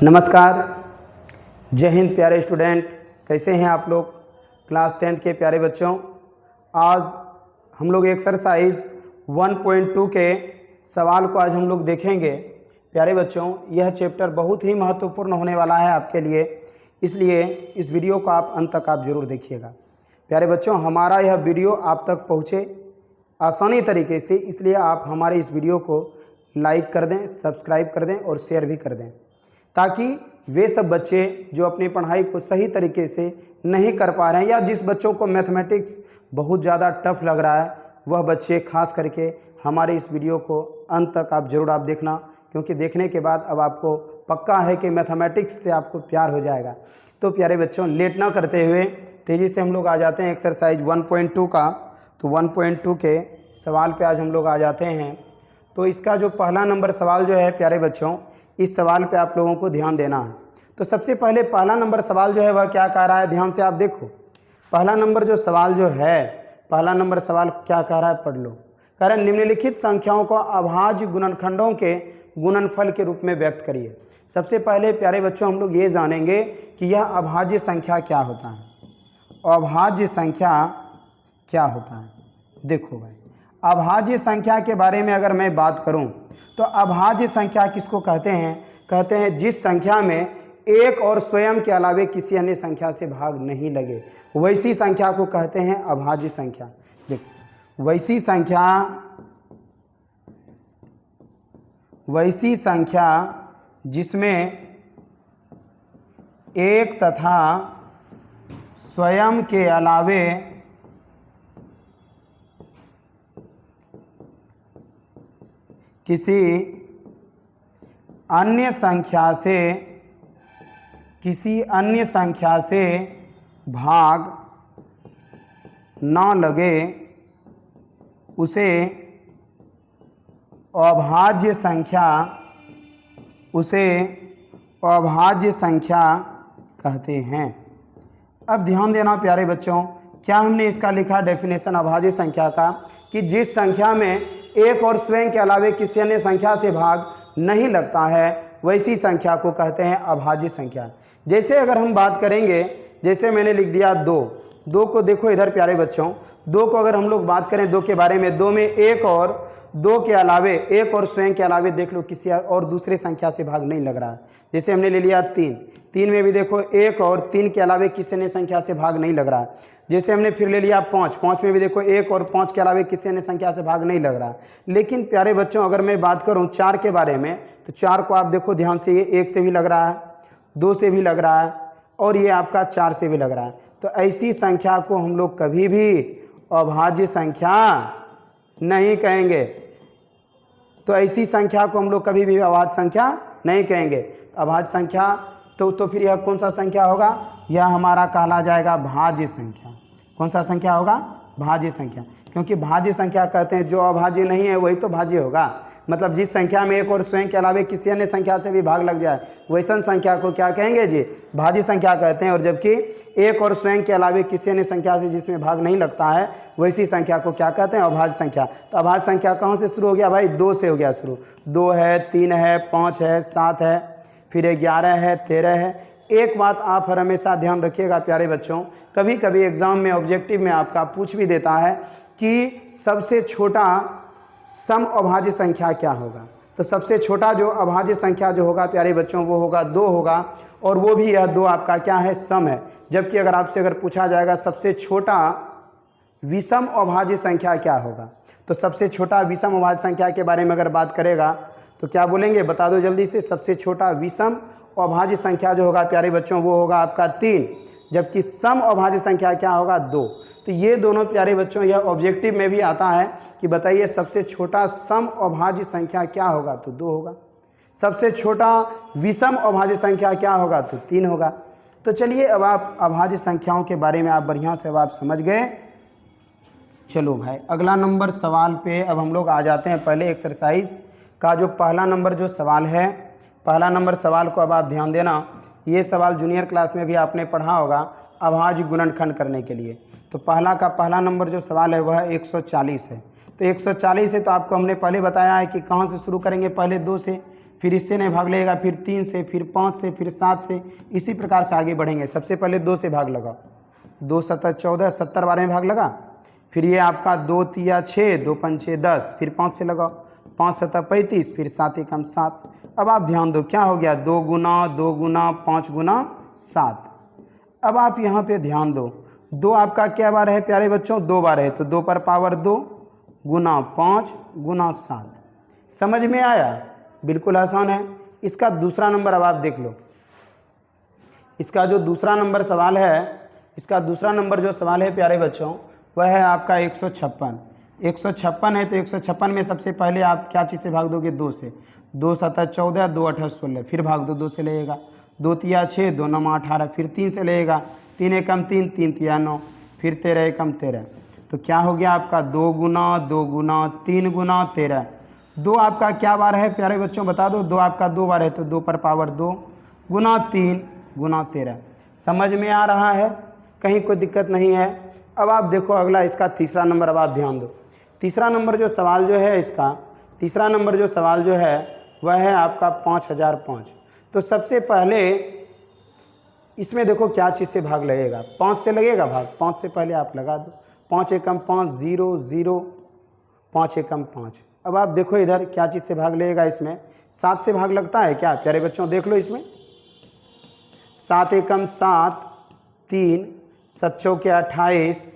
नमस्कार, जय हिंद प्यारे स्टूडेंट। कैसे हैं आप लोग? क्लास 10th के प्यारे बच्चों, आज हम लोग एक्सरसाइज 1.2 के सवाल को आज हम लोग देखेंगे। प्यारे बच्चों, यह चैप्टर बहुत ही महत्वपूर्ण होने वाला है आपके लिए, इसलिए इस वीडियो को आप अंत तक आप ज़रूर देखिएगा। प्यारे बच्चों, हमारा यह वीडियो आप तक पहुँचे आसानी तरीके से, इसलिए आप हमारे इस वीडियो को लाइक कर दें, सब्सक्राइब कर दें और शेयर भी कर दें, ताकि वे सब बच्चे जो अपनी पढ़ाई को सही तरीके से नहीं कर पा रहे हैं या जिस बच्चों को मैथमेटिक्स बहुत ज़्यादा टफ लग रहा है, वह बच्चे खास करके हमारे इस वीडियो को अंत तक आप ज़रूर आप देखना, क्योंकि देखने के बाद अब आपको पक्का है कि मैथमेटिक्स से आपको प्यार हो जाएगा। तो प्यारे बच्चों, लेट ना करते हुए तेज़ी से हम लोग आ जाते हैं एक्सरसाइज 1.2 का। तो 1.2 के सवाल पे आज हम लोग आ जाते हैं। तो इसका जो पहला नंबर सवाल जो है प्यारे बच्चों, इस सवाल पे आप लोगों को ध्यान देना है। तो सबसे पहले पहला नंबर सवाल जो है वह क्या कह रहा है, ध्यान से आप देखो। पहला नंबर जो सवाल जो है, पहला नंबर सवाल क्या कह रहा है, पढ़ लो। कह रहा है निम्नलिखित संख्याओं को अभाज्य गुणनखंडों के गुणनफल के रूप में व्यक्त करिए। सबसे पहले प्यारे बच्चों हम लोग ये जानेंगे कि यह अभाज्य संख्या क्या होता है। अभाज्य संख्या क्या होता है? देखो भाई, अभाज्य संख्या के बारे में अगर मैं बात करूं तो अभाज्य संख्या किसको कहते हैं? कहते हैं जिस संख्या में एक और स्वयं के अलावे किसी अन्य संख्या से भाग नहीं लगे, वैसी संख्या को कहते हैं अभाज्य संख्या। देखो, वैसी संख्या जिसमें एक तथा स्वयं के अलावे किसी अन्य संख्या से भाग न लगे, उसे अभाज्य संख्या कहते हैं। अब ध्यान देना प्यारे बच्चों, क्या हमने इसका लिखा डेफिनेशन अभाज्य संख्या का कि जिस संख्या में एक और स्वयं के अलावे किसी अन्य संख्या से भाग नहीं लगता है, वैसी संख्या को कहते हैं अभाज्य संख्या। जैसे अगर हम बात करेंगे, जैसे मैंने लिख दिया दो को देखो इधर प्यारे बच्चों, दो को अगर हम लोग बात करें दो के बारे में, दो में एक और दो के अलावे एक और स्वयं के अलावे देख लो किसी और दूसरे संख्या से भाग नहीं लग रहा है। जैसे हमने ले लिया तीन में भी देखो एक और तीन के अलावे किसी अन्य संख्या से भाग नहीं लग रहा है। जैसे हमने फिर ले लिया पाँच में भी देखो एक और पाँच के अलावे किसी अन्य संख्या से भाग नहीं लग रहा है। लेकिन प्यारे बच्चों, अगर मैं बात करूं चार के बारे में, तो चार को आप देखो ध्यान से, ये एक से भी लग रहा है, दो से भी लग रहा है और ये आपका चार से भी लग रहा है। तो ऐसी संख्या को हम लोग कभी भी अभाज्य संख्या नहीं कहेंगे। तो ऐसी संख्या को हम लोग कभी भी अभाज्य संख्या नहीं कहेंगे। अभाज्य संख्या तो फिर यह कौन सा संख्या होगा? यह हमारा कहला जाएगा भाज्य संख्या। कौन सा संख्या होगा? भाज्य संख्या। क्योंकि भाज्य संख्या कहते हैं जो अभाज्य नहीं है वही तो भाज्य होगा। मतलब जिस संख्या में एक और स्वयं के अलावे किसी अन्य संख्या से भी भाग लग जाए, वैसन संख्या को क्या कहेंगे जी? भाज्य संख्या कहते हैं। और जबकि एक और स्वयं के अलावे किसी अन्य संख्या से जिसमें भाग नहीं लगता है, वैसी संख्या को क्या कहते हैं? अभाज्य संख्या। तो अभाज्य संख्या कहाँ से शुरू हो गया भाई? दो से हो गया शुरू। दो है, तीन है, पाँच है, सात है, फिर 11 है, 13 है। एक बात आप हर हमेशा ध्यान रखिएगा प्यारे बच्चों, कभी कभी एग्जाम में ऑब्जेक्टिव में आपका पूछ भी देता है कि सबसे छोटा सम अभाज्य संख्या क्या होगा। तो सबसे छोटा जो अभाज्य संख्या जो होगा प्यारे बच्चों, वो होगा दो होगा, और वो भी यह दो आपका क्या है? सम है। जबकि अगर आपसे अगर पूछा जाएगा सबसे छोटा विषम अभाज्य संख्या क्या होगा, तो सबसे छोटा विषम अभाज्य संख्या के बारे में अगर बात करेगा तो क्या बोलेंगे? बता दो जल्दी से। सबसे छोटा विषम अभाज्य संख्या जो होगा प्यारे बच्चों, वो होगा आपका 3, जबकि सम अभाज्य संख्या क्या होगा? 2। तो ये दोनों प्यारे बच्चों, यह ऑब्जेक्टिव में भी आता है कि बताइए सबसे छोटा सम अभाज्य संख्या क्या होगा? तो 2 होगा। सबसे छोटा विषम अभाज्य संख्या क्या होगा? तो 3 होगा। तो चलिए, अब आप अभाज्य संख्याओं के बारे में आप बढ़िया से अब आप समझ गए। चलो भाई, अगला नंबर सवाल पे अब हम लोग आ जाते हैं। पहले एक्सरसाइज का जो पहला नंबर जो सवाल है, पहला नंबर सवाल को अब आप ध्यान देना। ये सवाल जूनियर क्लास में भी आपने पढ़ा होगा अभाज्य गुणनखंड करने के लिए। तो पहला नंबर जो सवाल है वह 140 है। तो 140 है, तो आपको हमने पहले बताया है कि कहाँ से शुरू करेंगे? पहले 2 से। फिर इससे नहीं भाग लगेगा, फिर 3 से, फिर 5 से, फिर 7 से, इसी प्रकार से आगे बढ़ेंगे। सबसे पहले 2 से भाग लगाओ, 2 7 14, 70 12 में भाग लगा। फिर ये आपका 2 3 6, 2 5 6 10, फिर 5 से लगाओ, 5 7 35, फिर 7 1 7। अब आप ध्यान दो क्या हो गया, 2 गुना 5 गुना 7। अब आप यहाँ पे ध्यान दो, 2 आपका क्या बार है प्यारे बच्चों, 2 बार है, तो 2 पर पावर 2 गुना 5 गुना 7। समझ में आया? बिल्कुल आसान है। इसका दूसरा नंबर अब आप देख लो। इसका जो दूसरा नंबर सवाल है, इसका दूसरा नंबर जो सवाल है प्यारे बच्चों, वह है आपका 156। 156 है तो 156 में सबसे पहले आप क्या चीज़ से भाग दोगे, 2 से। 2 7 14, 2 8 16, फिर भाग दो, 2 से लगेगा। 2 3 6, 2 9 18, फिर 3 से लगेगा। 3 1 3, 3 3 9, फिर 13 1 13। तो क्या हो गया आपका 2 गुना 3 गुना 13। 2 आपका क्या बार है प्यारे बच्चों बता दो, 2 आपका 2 बार है, तो 2 पर पावर 2 गुना 3 गुना 13। समझ में आ रहा है? कहीं कोई दिक्कत नहीं है। अब आप देखो अगला इसका तीसरा नंबर, अब आप ध्यान दो। तीसरा नंबर जो सवाल जो है इसका, तीसरा नंबर जो सवाल जो है वह है आपका 5005। तो सबसे पहले इसमें देखो क्या चीज़ से भाग लगेगा, 5 से लगेगा भाग। 5 से पहले आप लगा दो, 5 एकम 5 0 0, 5 एकम 5। अब आप देखो इधर क्या चीज़ से भाग लगेगा, इसमें 7 से भाग लगता है क्या प्यारे बच्चों, देख लो इसमें। 7 एकम 7, 3 7 चौके 28,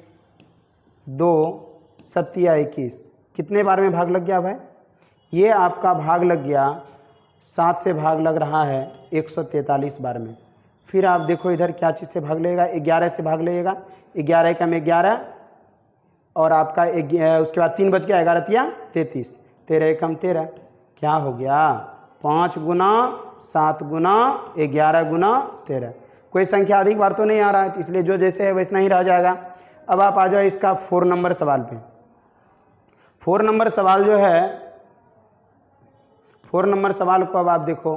2 7 21। कितने बार में भाग लग गया भाई? ये आपका भाग लग गया, 7 से भाग लग रहा है 143 बार में। फिर आप देखो इधर क्या चीज़ से भाग लगेगा, 11 से भाग लगेगा। 11 एकम 11, और आपका उसके बाद 3 बच गया, 11 तिया 33, 13 एकम 13। क्या हो गया, 5 गुना 7 गुना 11 गुना 13। कोई संख्या अधिक बार तो नहीं आ रहा है, इसलिए जो जैसे है वैसा ही रह जाएगा। अब आप आ जाओ इसका 4 नंबर सवाल पे। 4 नंबर सवाल जो है, 4 नंबर सवाल को अब आप देखो।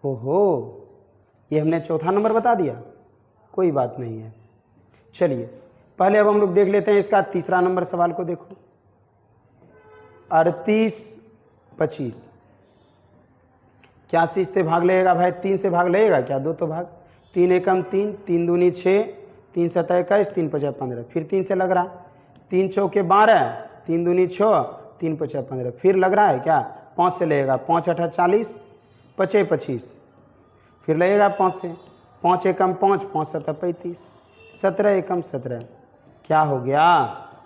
ओहो, ये हमने चौथा नंबर बता दिया, कोई बात नहीं है। चलिए पहले अब हम लोग देख लेते हैं इसका तीसरा नंबर सवाल को। देखो 38 25, क्या चीज़ से भाग लगेगा भाई, 3 से भाग लगेगा क्या, 2 तो भाग। 3 एकम 3, 3 दूनी 6, 3 7 21, 3 5 15, फिर 3 से लग रहा। 3 चौके 12, 3 दूनी 6, 3 5 15, फिर लग रहा है क्या, 5 से लगेगा। 5 8 40, 5 25, फिर लगेगा 5 से। 5 एकम 5, 5 7 35, 17 एकम 17। क्या हो गया,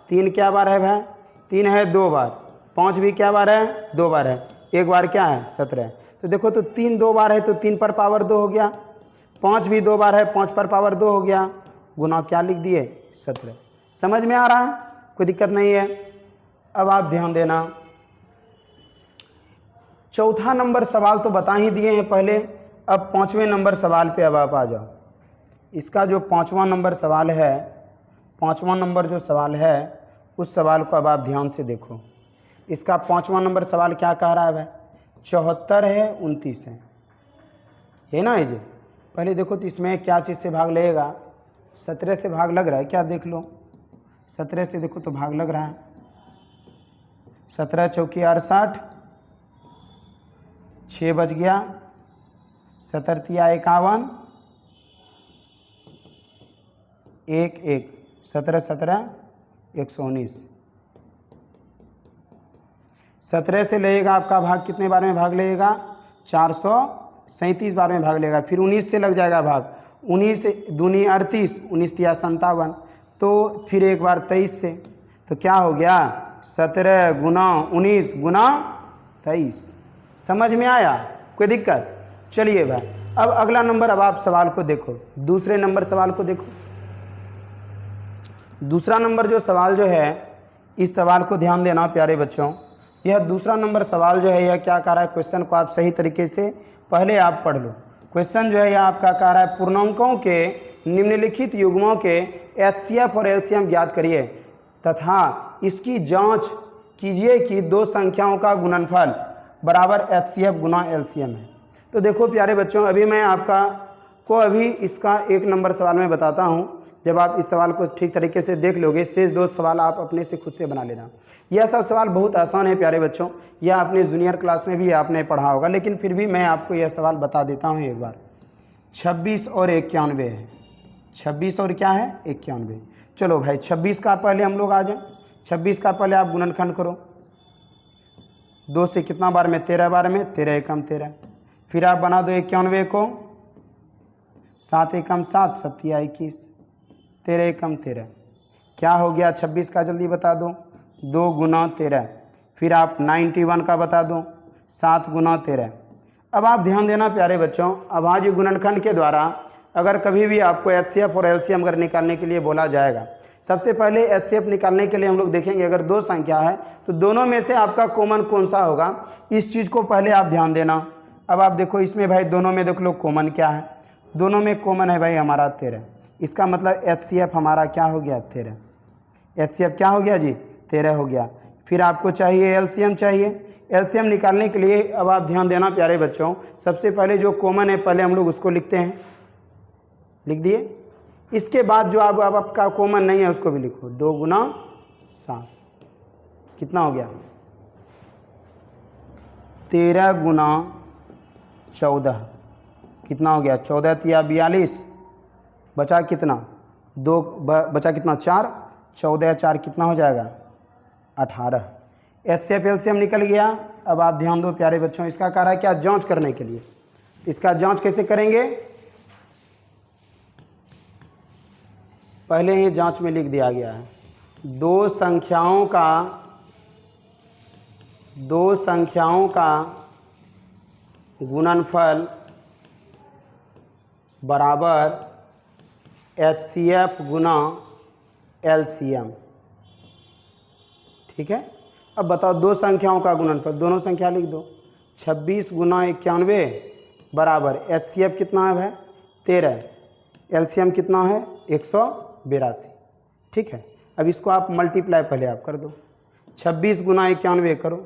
3 क्या बार है भाई, 3 है 2 बार। 5 भी क्या बार है, 2 बार है। 1 बार क्या है, 17। तो देखो तो 3 2 बार है तो 3 पर पावर 2 हो गया। 5 भी 2 बार है, 5 पर पावर 2 हो गया। गुना क्या लिख दिए, 17। समझ में आ रहा है, कोई दिक्कत नहीं है। अब आप ध्यान देना, चौथा नंबर सवाल तो बता ही दिए हैं पहले। अब 5वें नंबर सवाल पे अब आप आ जाओ। इसका जो 5वां नंबर सवाल है, 5वां नंबर जो सवाल है, उस सवाल को अब आप ध्यान से देखो। इसका 5वां नंबर सवाल क्या कह रहा है भाई, 74 है 29 है, ये ना है जी। पहले देखो तो इसमें क्या चीज़ से भाग लगेगा, 17 से भाग लग रहा है क्या, देख लो। 17 से देखो तो भाग लग रहा है। 17 चौकी 68, 6 बच गया। 17 तिया 51, 1 1, 17 17 119। 17 से लगेगा आपका भाग, कितने बार में भाग लगेगा, 437 बार में भाग लेगा। फिर 19 से लग जाएगा भाग, 19 दूनी 38, 19 तिया 57, तो फिर एक बार 23 से। तो क्या हो गया, 17 गुना 19 गुना 23। समझ में आया, कोई दिक्कत? चलिए भाई अब अगला नंबर, अब आप सवाल को देखो, दूसरे नंबर सवाल को देखो। दूसरा नंबर जो सवाल जो है, इस सवाल को ध्यान देना प्यारे बच्चों। यह दूसरा नंबर सवाल जो है यह क्या कह रहा है, क्वेश्चन को आप सही तरीके से पहले आप पढ़ लो। क्वेश्चन जो है यह आपका कह रहा है, पूर्णांकों के निम्नलिखित युग्मों के एचसीएफ और एलसीएम ज्ञात करिए तथा इसकी जांच कीजिए कि 2 संख्याओं का गुणनफल बराबर एचसीएफ गुना एलसीएम है। तो देखो प्यारे बच्चों, अभी मैं आपका आपको अभी इसका 1 नंबर सवाल मैं बताता हूँ। जब आप इस सवाल को ठीक तरीके से देख लोगे, शेष 2 सवाल आप अपने से खुद से बना लेना। यह सब सवाल बहुत आसान है प्यारे बच्चों, यह आपने जूनियर क्लास में भी आपने पढ़ा होगा, लेकिन फिर भी मैं आपको यह सवाल बता देता हूँ एक बार। 26 और 91 है, 26 और क्या है 91। चलो भाई 26 का पहले हम लोग आ जाएं। 26 का पहले आप गुणनखंड करो, 2 से कितना बार में 13 बार में, 13 एकम 13। फिर आप बना दो 91 को, 7 एकम 7, 7 21, 13 एकम 13। क्या हो गया 26 का, जल्दी बता दो, 2 गुना 13। फिर आप 91 का बता दो, 7 गुना 13। अब आप ध्यान देना प्यारे बच्चों, अभाज्य गुणनखंड के द्वारा अगर कभी भी आपको एचसीएफ और एलसीएम अगर निकालने के लिए बोला जाएगा, सबसे पहले एचसीएफ निकालने के लिए हम लोग देखेंगे अगर 2 संख्या है तो दोनों में से आपका कॉमन कौन सा होगा, इस चीज़ को पहले आप ध्यान देना। अब आप देखो इसमें भाई दोनों में देख लो कॉमन क्या है, दोनों में कॉमन है भाई हमारा 13। इसका मतलब एचसीएफ हमारा क्या हो गया 13। एचसीएफ क्या हो गया जी 13 हो गया। फिर आपको चाहिए एलसीएम चाहिए। एलसीएम निकालने के लिए अब आप ध्यान देना प्यारे बच्चों, सबसे पहले जो कॉमन है पहले हम लोग उसको लिखते हैं, लिख दिए। इसके बाद जो अब आपका कॉमन नहीं है उसको भी लिखो, 2 गुना 7 कितना हो गया 13 गुना 14 कितना हो गया 14 तिया 42, बचा कितना 2, बचा कितना 4, 14 4 कितना हो जाएगा 18। एचसीएफ एलसीएम निकल गया। अब आप ध्यान दो प्यारे बच्चों, इसका कह रहा है क्या जांच करने के लिए। इसका जांच कैसे करेंगे, पहले ही जांच में लिख दिया गया है, 2 संख्याओं का गुणनफल बराबर एचसीएफ गुना एलसीएम। ठीक है, अब बताओ 2 संख्याओं का गुणनफल, दोनों संख्या लिख दो, 26 गुना 91 बराबर एचसीएफ कितना है भाई 13, एलसीएम कितना है 182। ठीक है, अब इसको आप मल्टीप्लाई पहले आप कर दो, 26 गुना 91 करो,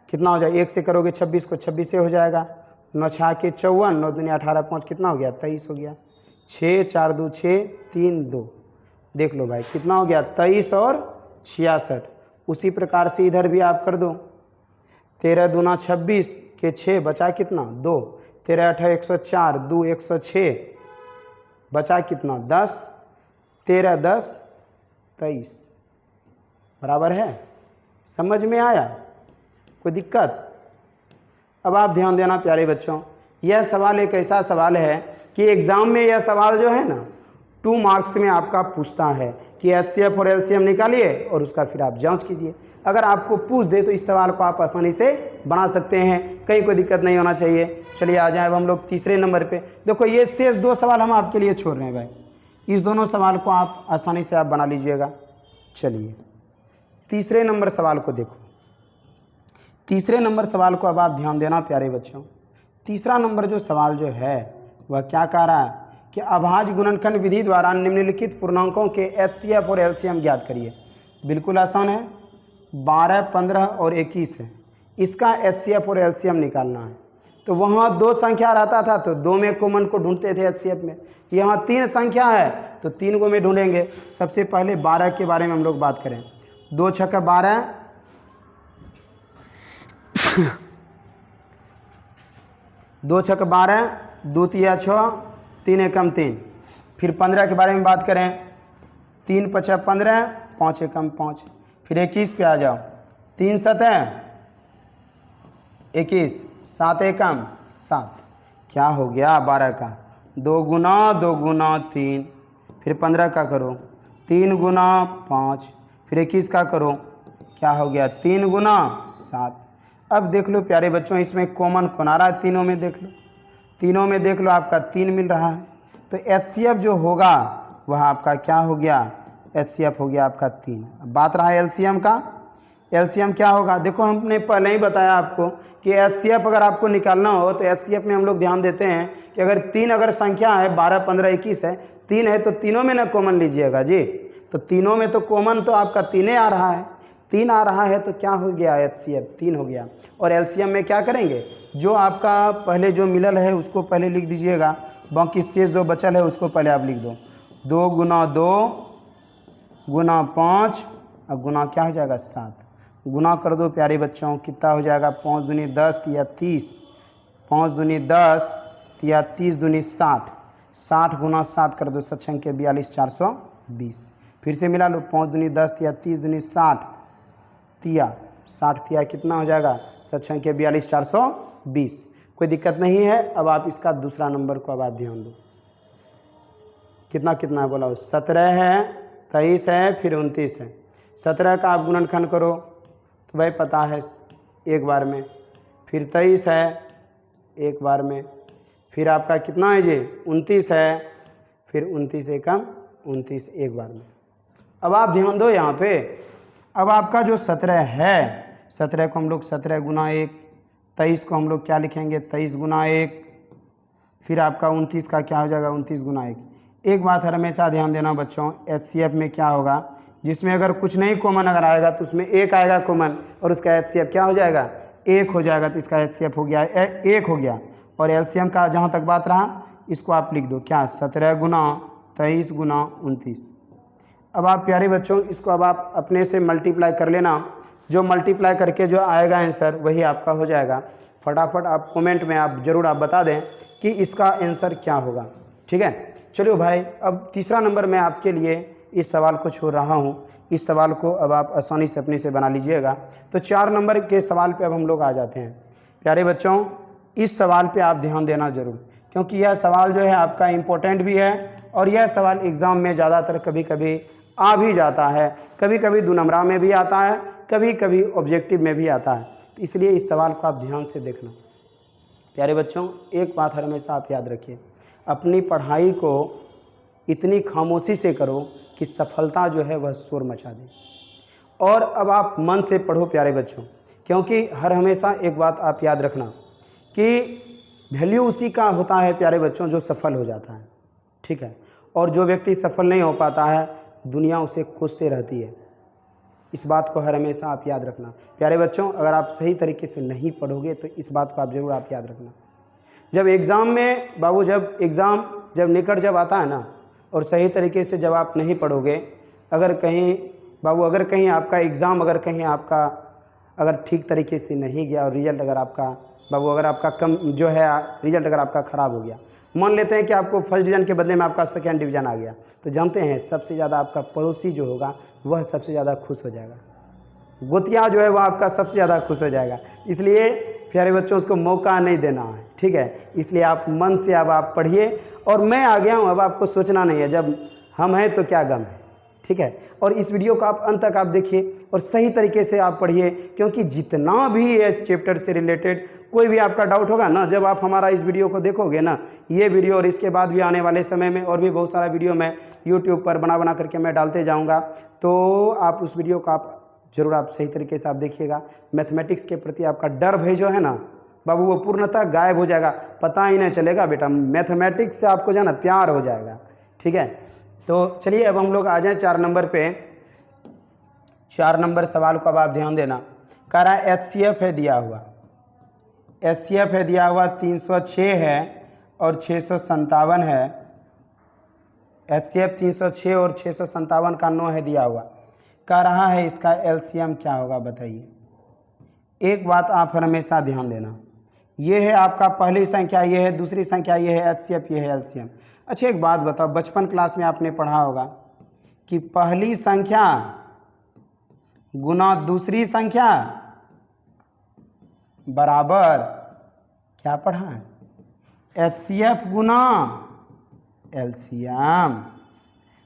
कितना हो जाएगा, 1 से करोगे 26 को 26 से हो जाएगा, 9 6 के 54, 9 दूनी 18 5 कितना हो गया 23 हो गया, 6 4 2 6 3 2, देख लो भाई कितना हो गया 23 और 66। उसी प्रकार से इधर भी आप कर दो, 13 दूना 26 के 6 बचा कितना 2, 13 8 104, 2 106 बचा कितना 10, 13 10 23 बराबर है। समझ में आया, कोई दिक्कत। अब आप ध्यान देना प्यारे बच्चों, यह सवाल एक ऐसा सवाल है कि एग्ज़ाम में यह सवाल जो है ना 2 मार्क्स में आपका पूछता है कि एचसीएफ और एलसीएम निकालिए और उसका फिर आप जांच कीजिए। अगर आपको पूछ दे तो इस सवाल को आप आसानी से बना सकते हैं, कहीं कोई दिक्कत नहीं होना चाहिए। चलिए आ जाए अब हम लोग तीसरे नंबर पे। देखो ये शेष 2 सवाल हम आपके लिए छोड़ रहे हैं भाई, इस दोनों सवाल को आप आसानी से आप बना लीजिएगा। चलिए तीसरे नंबर सवाल को देखो, तीसरे नंबर सवाल को अब आप ध्यान देना प्यारे बच्चों। तीसरा नंबर जो सवाल जो है वह क्या कह रहा है कि अभाज्य गुणनखंड विधि द्वारा निम्नलिखित पूर्णांकों के एचसीएफ और एलसीएम ज्ञात करिए। बिल्कुल आसान है, 12 15 और 21 है, इसका एचसीएफ और एलसीएम निकालना है। तो वहाँ 2 संख्या रहता था तो 2 में कॉमन को ढूंढते थे एचसीएफ में, यहाँ 3 संख्या है तो 3 को में ढूंढेंगे। सबसे पहले 12 के बारे में हम लोग बात करें, 2 छक्का 12, 2 छक्का 12, 2 तिया 6, 3 एकम 3। फिर 15 के बारे में बात करें, 3 पचा 15, 5 एकम 5। फिर 21 पे आ जाओ, 3 सतह 21, 7 एकम 7, क्या हो गया 12 का 2 गुना 3। फिर 15 का करो 3 गुना 5। फिर 21 का करो, क्या हो गया 3 गुना 7। अब देख लो प्यारे बच्चों, इसमें कॉमन कौन आ रहा है, तीनों में देख लो, तीनों में देख लो आपका 3 मिल रहा है। तो एचसीएफ जो होगा वह आपका क्या हो गया, एचसीएफ हो गया आपका 3। अब बात रहा है एलसीएम का, एलसीएम क्या होगा, देखो हमने पहले ही बताया आपको कि एचसीएफ अगर आपको निकालना हो तो एचसीएफ में हम लोग ध्यान देते हैं कि अगर 3 अगर संख्या है, 12 15 21 है, 3 है तो तीनों में ना कॉमन लीजिएगा जी। तो तीनों में तो कॉमन तो आपका 3 आ रहा है, 3 आ रहा है तो क्या हो गया, HCF 3 हो गया। और एलसीएम में क्या करेंगे, जो आपका पहले जो मिलल है उसको पहले लिख दीजिएगा, बाकी शेष जो बचल है उसको पहले आप लिख दो। 2 गुना 2 गुना 5 और गुना क्या हो जाएगा 7। गुना कर दो प्यारे बच्चों, कितना हो जाएगा, 5 दूनी 10 या 30, 5 दूनी 10 या 30 दूनी 60, 60 गुना 7 कर दो 7 42 420। फिर से मिला लो, 5 दूनी 10 या 30 दूनी 60 तिया 60 तिया कितना हो जाएगा 7 42 420। कोई दिक्कत नहीं है। अब आप इसका दूसरा नंबर को अब आप ध्यान दो, कितना कितना है बोला, 17 है, 23 है, फिर 29 है। 17 का आप गुणनखंड करो तो भाई पता है एक बार में, फिर 23 है एक बार में, फिर आपका कितना है जी 29 है, फिर 29 एकम 29 एक बार में। अब आप ध्यान दो यहाँ पे, अब आपका जो 17 है, 17 को हम लोग 17 गुना 1, 23 को हम लोग क्या लिखेंगे 23 गुना 1, फिर आपका 29 का क्या हो जाएगा 29 गुना 1। एक बात है हमेशा ध्यान देना बच्चों, HCF में क्या होगा, जिसमें अगर कुछ नहीं कॉमन अगर आएगा तो उसमें 1 आएगा कॉमन और उसका HCF क्या हो जाएगा 1 हो जाएगा, तो इसका HCF हो गया 1 हो गया। और LCM का जहाँ तक बात रहा इसको आप लिख दो क्या, 17 गुना 23 गुना 29। अब आप प्यारे बच्चों इसको अब आप अपने से मल्टीप्लाई कर लेना, जो मल्टीप्लाई करके जो आएगा आंसर वही आपका हो जाएगा। फटाफट आप कमेंट में आप ज़रूर आप बता दें कि इसका आंसर क्या होगा, ठीक है। चलिए भाई, अब तीसरा नंबर मैं आपके लिए इस सवाल को छोड़ रहा हूँ, इस सवाल को अब आप आसानी से अपने से बना लीजिएगा। तो 4 नंबर के सवाल पे अब हम लोग आ जाते हैं। प्यारे बच्चों इस सवाल पे आप ध्यान देना ज़रूर, क्योंकि यह सवाल जो है आपका इम्पोर्टेंट भी है और यह सवाल एग्ज़ाम में ज़्यादातर कभी कभी आ भी जाता है, कभी कभी 2 नंबरा में भी आता है, कभी कभी ऑब्जेक्टिव में भी आता है। तो इसलिए इस सवाल को आप ध्यान से देखना। प्यारे बच्चों एक बात हमेशा आप याद रखिए, अपनी पढ़ाई को इतनी खामोशी से करो कि सफलता जो है वह शोर मचा दे। और अब आप मन से पढ़ो प्यारे बच्चों, क्योंकि हर हमेशा एक बात आप याद रखना कि वैल्यू उसी का होता है प्यारे बच्चों जो सफल हो जाता है, ठीक है। और जो व्यक्ति सफल नहीं हो पाता है दुनिया उसे कोसते रहती है। इस बात को हर हमेशा आप याद रखना प्यारे बच्चों। अगर आप सही तरीके से नहीं पढ़ोगे तो इस बात को आप ज़रूर आप याद रखना। जब एग्ज़ाम में बाबू, जब एग्ज़ाम जब निकट जब आता है ना और सही तरीके से जब आप नहीं पढ़ोगे, अगर कहीं बाबू अगर कहीं आपका एग्ज़ाम अगर कहीं आपका अगर ठीक तरीके से नहीं गया और रिज़ल्ट अगर आपका बाबू अगर आपका कम जो है रिज़ल्ट अगर आपका ख़राब हो गया, मान लेते हैं कि आपको फर्स्ट डिवीज़न के बदले में आपका सेकेंड डिवीज़न आ गया, तो जानते हैं सबसे ज़्यादा आपका पड़ोसी जो होगा वह सबसे ज़्यादा खुश हो जाएगा, गोतिया जो है वह आपका सबसे ज़्यादा खुश हो जाएगा। इसलिए प्यारे बच्चों उसको मौका नहीं देना है, ठीक है। इसलिए आप मन से अब आप पढ़िए और मैं आ गया हूँ, अब आपको सोचना नहीं है, जब हम हैं तो क्या गम है, ठीक है। और इस वीडियो को आप अंत तक आप देखिए और सही तरीके से आप पढ़िए, क्योंकि जितना भी है चैप्टर से रिलेटेड कोई भी आपका डाउट होगा ना, जब आप हमारा इस वीडियो को देखोगे ना, ये वीडियो और इसके बाद भी आने वाले समय में और भी बहुत सारा वीडियो मैं यूट्यूब पर बना करके मैं डालते जाऊँगा, तो आप उस वीडियो को आप ज़रूर आप सही तरीके से आप देखिएगा। मैथमेटिक्स के प्रति आपका डर भय जो है ना बाबू वो पूर्णतः गायब हो जाएगा, पता ही नहीं चलेगा बेटा, मैथमेटिक्स से आपको जो है ना प्यार हो जाएगा, ठीक है। तो चलिए अब हम लोग आ जाएं 4 नंबर पे। 4 नंबर सवाल को अब आप ध्यान देना। कह रहा है HCF है दिया हुआ, HCF है दिया हुआ 306 है और 657 है। HCF 306 और 657 का 9 है दिया हुआ। कह रहा है इसका LCM क्या होगा बताइए। एक बात आप हमेशा ध्यान देना, ये है आपका पहली संख्या, ये है दूसरी संख्या, ये है HCF, ये है LCM। अच्छा एक बात बताओ, बचपन क्लास में आपने पढ़ा होगा कि पहली संख्या गुना दूसरी संख्या बराबर क्या पढ़ा है, HCF गुना LCM।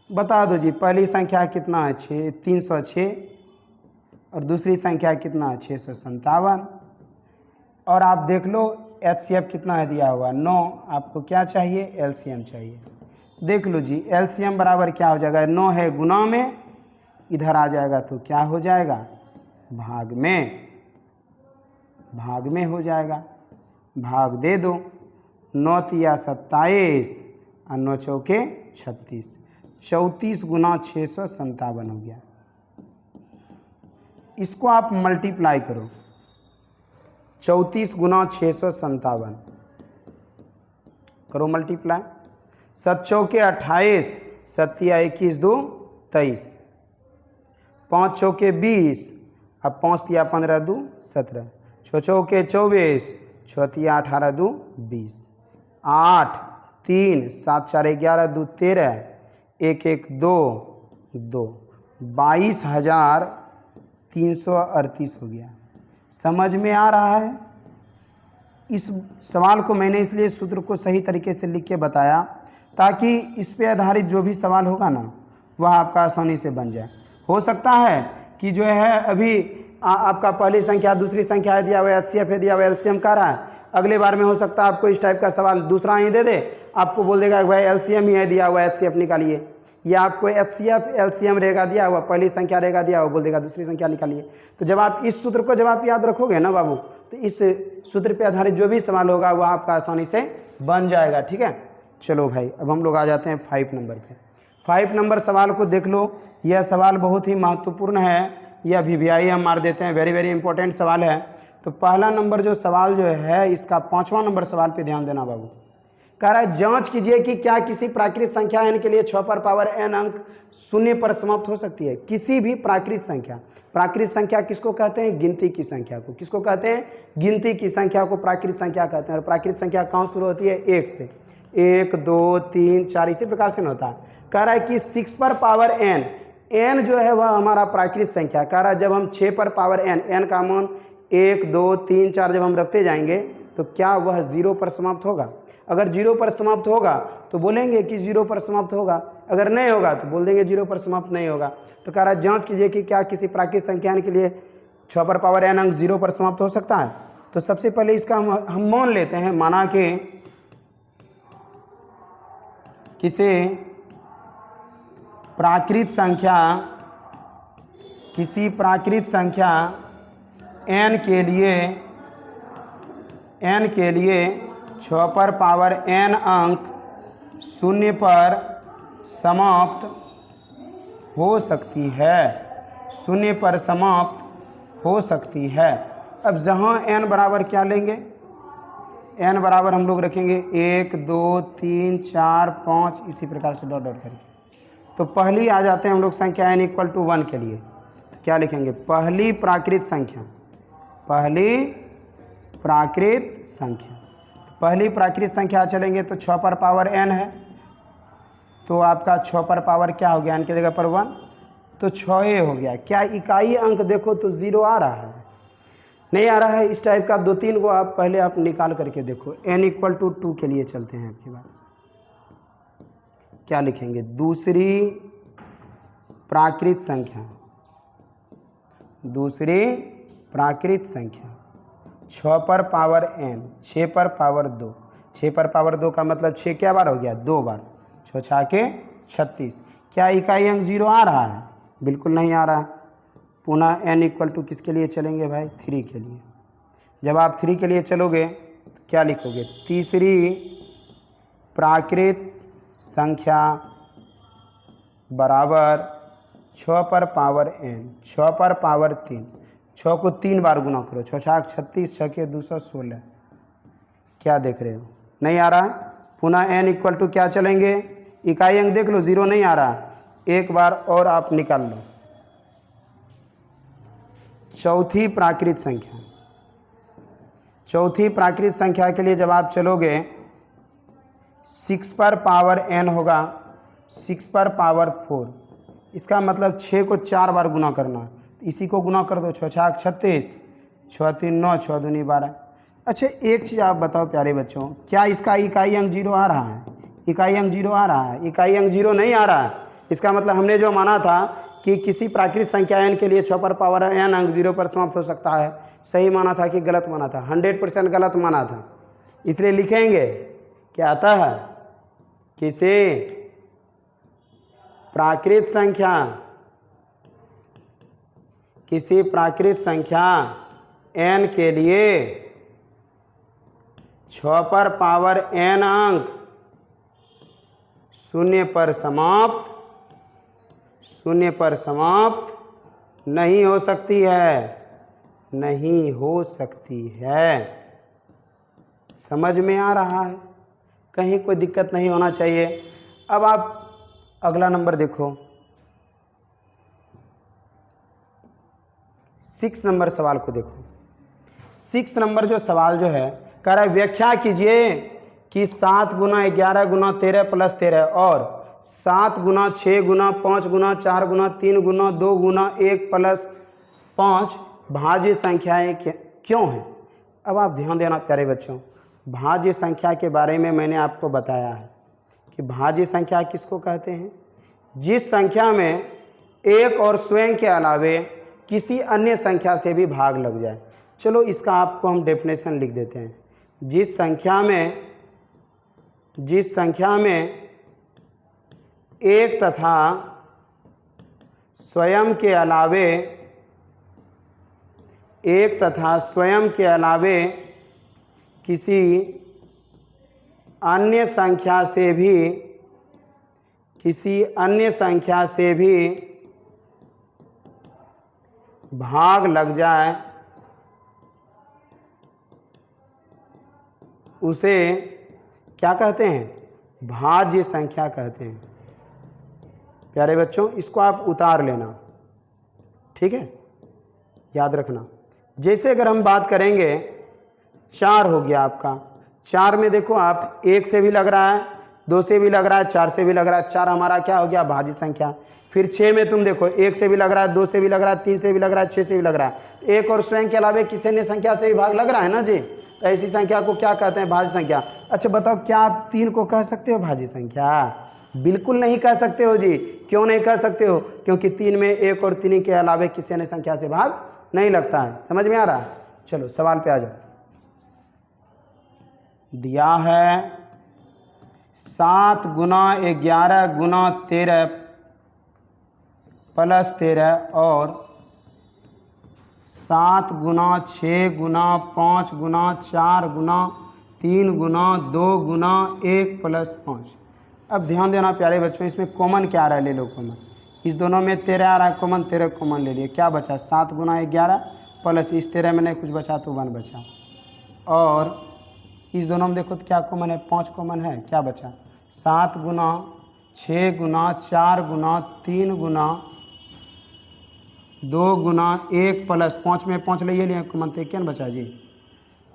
बता दो जी, पहली संख्या कितना है 306 और दूसरी संख्या कितना है 657। और आप देख लो HCF कितना है दिया हुआ 9, आपको क्या चाहिए LCM चाहिए। देख लो जी LCM बराबर क्या हो जाएगा, 9 है गुना में, इधर आ जाएगा तो क्या हो जाएगा भाग में, भाग में हो जाएगा, भाग दे दो। 9 तिया 27 और 9 चौके 36, 34 गुना 657 हो गया। इसको आप मल्टीप्लाई करो, 34 गुना 657 करो मल्टीप्लाई, 7 चौके 28, 7 या 21 2 23, 5 चौके 20, अब 5 या 15 2 17, 6 चौके 24, 6 या 18 2 20, 8 3 7 4 11 2 13, 1 1 2 2, 22,338 हो गया। समझ में आ रहा है? इस सवाल को मैंने इसलिए सूत्र को सही तरीके से लिख के बताया ताकि इस पे आधारित जो भी सवाल होगा ना वह आपका आसानी से बन जाए। हो सकता है कि जो है अभी आपका पहली संख्या दूसरी संख्या है दिया हुआ, एचसीएफ है दिया हुआ, एलसीएम कह रहा है, अगले बार में हो सकता है आपको इस टाइप का सवाल दूसरा ही दे दे, आपको बोल देगा कि भाई एलसीएम ही है दिया हुआ, एचसीएफ निकालिए, या आपको एचसीएफ एलसीएम रहेगा दिया हुआ, पहली संख्या रहेगा दिया हुआ, बोल देगा दूसरी संख्या निकालिए। तो जब आप इस सूत्र को जब आप याद रखोगे ना बाबू, तो इस सूत्र पे आधारित जो भी सवाल होगा वह आपका आसानी से बन जाएगा। ठीक है, चलो भाई अब हम लोग आ जाते हैं 5 नंबर पे। 5 नंबर सवाल को देख लो, यह सवाल बहुत ही महत्वपूर्ण है, यह VVI हम मार देते हैं, वेरी वेरी इंपॉर्टेंट सवाल है। तो पहला नंबर जो सवाल जो है इसका 5वां नंबर सवाल पे ध्यान देना बाबू। कह रहा है जांच कीजिए कि क्या किसी प्राकृत संख्या n के लिए 6 पर पावर n अंक शून्य पर समाप्त हो सकती है। किसी भी प्राकृत संख्या किसको कहते हैं? गिनती की संख्या को। किसको कहते हैं? गिनती की संख्या को प्राकृत संख्या कहते हैं। और प्राकृत संख्या कहाँ शुरू होती है? 1 से। 1 2 3 4 इसी प्रकार से होता है। कह रहा है कि 6 पर पावर n जो है वह हमारा प्राकृत संख्या। कह रहा है जब हम 6 पर पावर n का मान 1 2 3 4 जब हम रखते जाएंगे तो क्या वह 0 पर समाप्त होगा? अगर 0 पर समाप्त होगा तो बोलेंगे कि 0 पर समाप्त होगा, अगर नहीं होगा तो बोल देंगे 0 पर समाप्त नहीं होगा। तो कह रहा है जांच कीजिए कि क्या किसी प्राकृत संख्या के लिए 6 पर पावर n अंक 0 पर समाप्त हो सकता है। तो सबसे पहले इसका हम मान लेते हैं, माना कि किसी प्राकृत संख्या n के लिए 6 पर पावर n अंक 0 पर समाप्त हो सकती है, 0 पर समाप्त हो सकती है। अब जहाँ n बराबर क्या लेंगे? n बराबर हम लोग रखेंगे 1 2 3 4 5 इसी प्रकार से डॉट डॉट करके। तो पहली आ जाते हैं हम लोग संख्या n इक्वल टू 1 के लिए, तो क्या लिखेंगे? पहली प्राकृत संख्या। पहली प्राकृत संख्या चलेंगे तो 6 पर पावर n है, तो आपका 6 पर पावर क्या हो गया? n की जगह पर 1, तो 6 हो गया। क्या इकाई अंक देखो तो 0 आ रहा है? नहीं आ रहा है। इस टाइप का 2-3 को आप पहले आप निकाल करके देखो। n इक्वल टू 2 के लिए चलते हैं आपकी बात। क्या लिखेंगे? दूसरी प्राकृत संख्या 6 पर पावर n, 6 पर पावर 2। 6 पर पावर 2 का मतलब 6 क्या बार हो गया? 2 बार। 6 6 के 36। क्या इकाई अंक 0 आ रहा है? बिल्कुल नहीं आ रहा है। पुनः n इक्वल टू किसके लिए चलेंगे भाई? 3 के लिए। जब आप 3 के लिए चलोगे तो क्या लिखोगे? तीसरी प्राकृत संख्या बराबर 6 पर पावर n, 6 पर पावर 3। 6 को 3 बार गुना करो, 6 6 36, 6 के 216। क्या देख रहे हो? नहीं आ रहा है। पुनः n इक्वल टू क्या चलेंगे? इकाई अंक देख लो, 0 नहीं आ रहा है। एक बार और आप निकाल लो। चौथी प्राकृत संख्या के लिए जब आप चलोगे 6 पर पावर n होगा 6 पर पावर 4। इसका मतलब 6 को 4 बार गुना करना है। इसी को गुना कर दो, 6 6 36, 6 3 9, 6 दूनी 12। अच्छा एक चीज़ आप बताओ प्यारे बच्चों, क्या इसका इकाई अंक 0 आ रहा है? इकाई अंक 0 आ रहा है? इकाई अंक 0 नहीं आ रहा है। इसका मतलब हमने जो माना था कि किसी प्राकृत संख्या n के लिए 6 पर पावर n अंक 0 पर समाप्त हो सकता है, सही माना था कि गलत माना था? 100% गलत माना था। इसलिए लिखेंगे क्या आता है? किसी प्राकृत संख्या n के लिए 6 पर पावर n अंक 0 पर समाप्त नहीं हो सकती है, नहीं हो सकती है। समझ में आ रहा है? कहीं कोई दिक्कत नहीं होना चाहिए। अब आप अगला नंबर देखो, 6 नंबर सवाल को देखो। 6 नंबर जो सवाल जो है कह रहा है व्याख्या कीजिए कि 7 गुना 11 गुना 13 प्लस 13 और 7 गुना 6 गुना 5 गुना 4 गुना 3 गुना 2 गुना 1 प्लस 5 भाज्य संख्याएं क्यों हैं। अब आप ध्यान देना प्यारे बच्चों, भाज्य संख्या के बारे में मैंने आपको बताया है कि भाज्य संख्या किसको कहते हैं, जिस संख्या में एक और स्वयं के अलावे किसी अन्य संख्या से भी भाग लग जाए। चलो इसका आपको हम डेफिनेशन लिख देते हैं। जिस संख्या में एक तथा स्वयं के अलावे किसी अन्य संख्या से भी भाग लग जाए उसे क्या कहते हैं, भाज्य संख्या कहते हैं। प्यारे बच्चों इसको आप उतार लेना, ठीक है, याद रखना। जैसे अगर हम बात करेंगे 4 हो गया आपका, 4 में देखो आप 1 से भी लग रहा है, 2 से भी लग रहा है, 4 से भी लग रहा है, 4 हमारा क्या हो गया, भाज्य संख्या। फिर 6 में तुम देखो 1 से भी लग रहा है, 2 से भी लग रहा है, 3 से भी लग रहा है, 6 से भी लग रहा है, तो एक और स्वयं के अलावे किसी अन्य संख्या से भी भाग लग रहा है ना जी, तो ऐसी संख्या को क्या कहते हैं, भाज्य संख्या। अच्छा बताओ क्या आप 3 को कह सकते हो भाज्य संख्या? बिल्कुल नहीं कह सकते हो जी। क्यों नहीं कह सकते हो? क्योंकि 3 में 1 और 3 के अलावे किसी अन्य संख्या से भाग नहीं लगता है। समझ में आ रहा है? चलो सवाल पे आ जाओ। दिया है 7 गुना 11 गुना 13 प्लस 13 और 7 गुना 6 गुना 5 गुना 4 गुना 3 गुना 2 गुना 1 प्लस 5। अब ध्यान देना प्यारे बच्चों, इसमें कॉमन क्या आ रहा है, ले लो कॉमन। इस दोनों में 13 आ रहा है कॉमन, 13 कॉमन ले लिए, क्या बचा 7 गुना 11 प्लस इस 13 में नहीं कुछ बचा तो 1 बचा, और इस दोनों में देखो तो क्या कॉमन है, 5 कॉमन है, क्या बचा 7 गुना 6 गुना 4 गुना 3 गुना 2 गुना 1 प्लस 5 में 5 ले लिए कॉमन तो क्या बचा जी।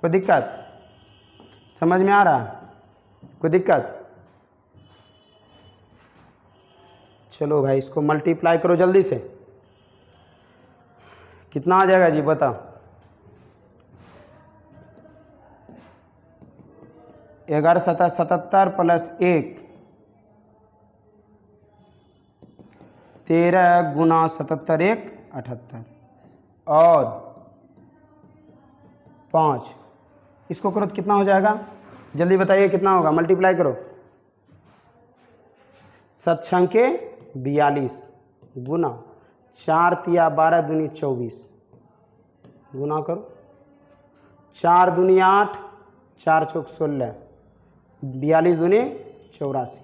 कोई दिक्कत? समझ में आ रहा है? कोई दिक्कत? चलो भाई इसको मल्टीप्लाई करो जल्दी से, कितना आ जाएगा जी बताओ। 11 7 77 प्लस 1 13 गुना 77 1 78 और 5, इसको करो तो कितना हो जाएगा, जल्दी बताइए कितना होगा, मल्टीप्लाई करो। 7 छंके 42 गुना 4 तिया 12 दूनी 24 गुना करो 4 दूनी 8 4 चौक 16 42 दूनी 84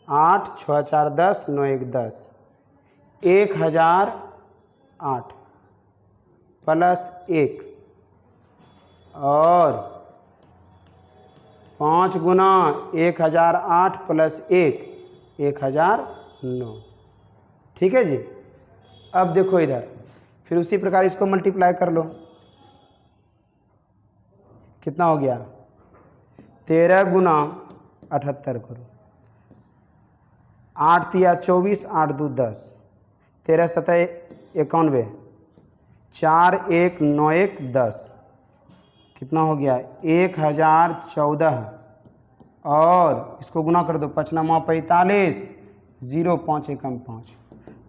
8 6 4 10 9 1 10 1008 प्लस 1 और 5 गुना 1008 प्लस 1 1009। ठीक है जी। अब देखो इधर फिर उसी प्रकार इसको मल्टीप्लाई कर लो, कितना हो गया 13 गुना 78 करो 8 तिया 24 8 2 10 13 7 91 4 1 9 1 10 कितना हो गया 1014 और इसको गुना कर दो 5 9 45 0 5 1 5।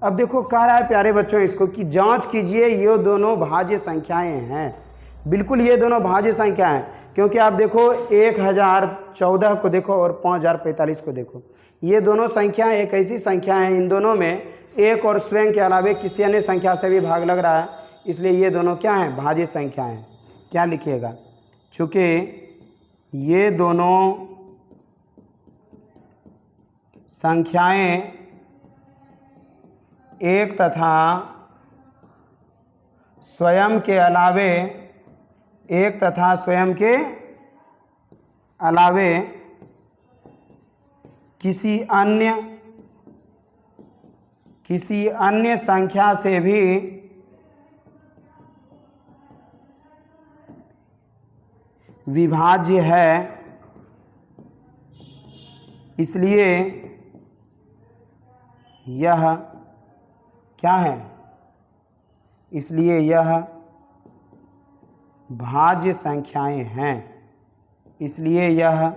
अब देखो कह रहा है प्यारे बच्चों इसको कि जांच कीजिए ये दोनों भाज्य संख्याएं हैं। बिल्कुल ये दोनों भाज्य संख्या हैं, क्योंकि आप देखो 1014 को देखो और 5045 को देखो, ये दोनों संख्याएं एक ऐसी संख्या हैं, इन दोनों में एक और स्वयं के अलावे किसी अन्य संख्या से भी भाग लग रहा है, इसलिए ये दोनों क्या हैं भाज्य संख्या हैं। क्या लिखिएगा, चूँकि ये दोनों संख्याएं एक तथा स्वयं के अलावे एक तथा स्वयं के अलावे किसी अन्य संख्या से भी विभाज्य है, इसलिए यह क्या है, इसलिए यह भाज्य संख्याएं हैं, इसलिए यह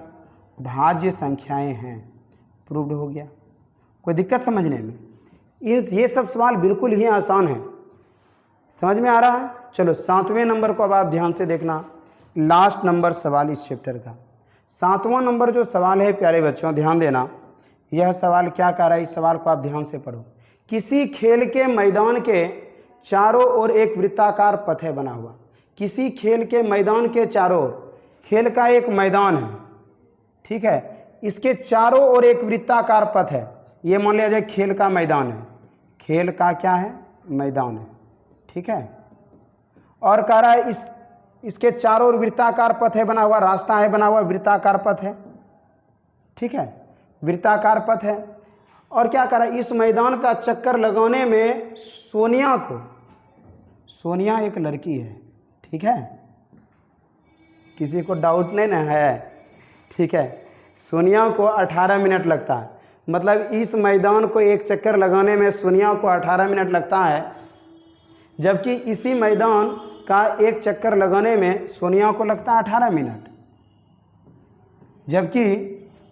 भाज्य संख्याएं हैं। प्रूव्ड हो गया। कोई दिक्कत समझने में? ये सब सवाल बिल्कुल ही आसान है। समझ में आ रहा है? चलो 7वें नंबर को अब आप ध्यान से देखना, लास्ट नंबर सवाल इस चैप्टर का। 7वां नंबर जो सवाल है प्यारे बच्चों, ध्यान देना। यह सवाल क्या कह रहा है, इस सवाल को आप ध्यान से पढ़ो। किसी खेल के मैदान के चारों ओर एक वृत्ताकार पथ है बना हुआ। किसी खेल के मैदान के चारों ओर, खेल का एक मैदान है, ठीक है, इसके चारों ओर एक वृत्ताकार पथ है। ये मान लिया जाए खेल का मैदान है, खेल का क्या है, मैदान है, ठीक है। और कह रहा है इसके चारों ओर वृत्ताकार पथ है बना हुआ, रास्ता है बना हुआ, वृत्ताकार पथ है, ठीक है, वृत्ताकार पथ है। और क्या कह रहा है, इस मैदान का चक्कर लगाने में सोनिया एक लड़की है, ठीक है, किसी को डाउट नहीं ना है, ठीक है। सोनिया को 18 मिनट लगता है, मतलब इस मैदान को एक चक्कर लगाने में सोनिया को 18 मिनट लगता है, जबकि इसी मैदान का एक चक्कर लगाने में सोनिया को लगता है 18 मिनट। जबकि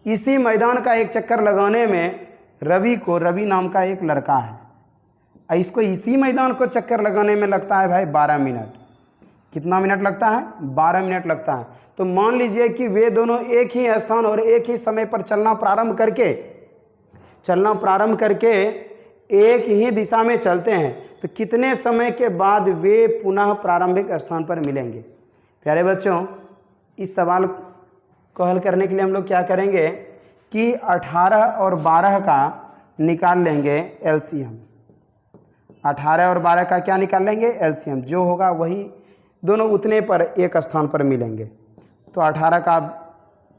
इसी मैदान का एक चक्कर लगाने में रवि नाम का एक लड़का है, इसको इसी मैदान को चक्कर लगाने में लगता है भाई 12 मिनट। कितना मिनट लगता है? 12 मिनट लगता है। तो मान लीजिए कि वे दोनों एक ही स्थान और एक ही समय पर चलना प्रारंभ करके एक ही दिशा में चलते हैं, तो कितने समय के बाद वे पुनः प्रारंभिक स्थान पर मिलेंगे? प्यारे बच्चों, इस सवाल को हल करने के लिए हम लोग क्या करेंगे कि 18 और 12 का निकाल लेंगे एलसीएम। 18 और 12 का क्या निकाल लेंगे? एलसीएम। जो होगा वही, दोनों उतने पर एक स्थान पर मिलेंगे। तो 18 का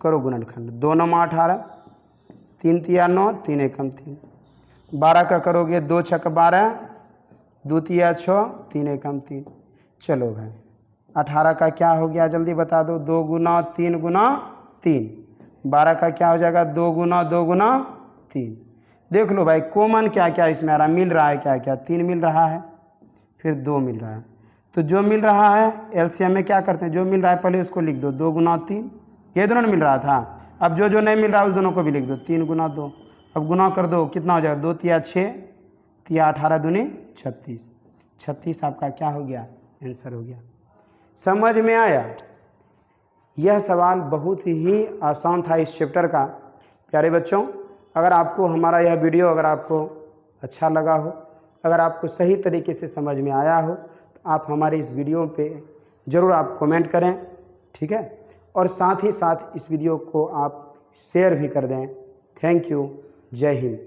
करो गुणनखंड, 2 9 18, 3 तिया 9, 3 एकम 3। 12 का करोगे 2 छक 12, 2 तिया 6, 3 एकम 3। चलो भाई 18 का क्या हो गया जल्दी बता दो? 2 गुना 3 गुना 3। 12 का क्या हो जाएगा? 2 गुना 2 गुना 3। देख लो भाई कॉमन क्या क्या इसमें आ रहा, मिल रहा है क्या क्या? 3 मिल रहा है, फिर 2 मिल रहा है। तो जो मिल रहा है एलसीएम में क्या करते हैं, जो मिल रहा है पहले उसको लिख दो, 2 गुना 3, ये दोनों मिल रहा था। अब जो नहीं मिल रहा है उस दोनों को भी लिख दो, 3 गुना 2। अब गुना कर दो, कितना हो जाएगा? 2 तिया 6, तिया 18 दूनी 36। 36 आपका क्या हो गया? आंसर हो गया। समझ में आया? यह सवाल बहुत ही आसान था इस चैप्टर का। प्यारे बच्चों, अगर आपको हमारा यह वीडियो अगर आपको अच्छा लगा हो, अगर आपको सही तरीके से समझ में आया हो, तो आप हमारे इस वीडियो पे ज़रूर आप कमेंट करें, ठीक है, और साथ ही साथ इस वीडियो को आप शेयर भी कर दें। Thank you. जय हिंद।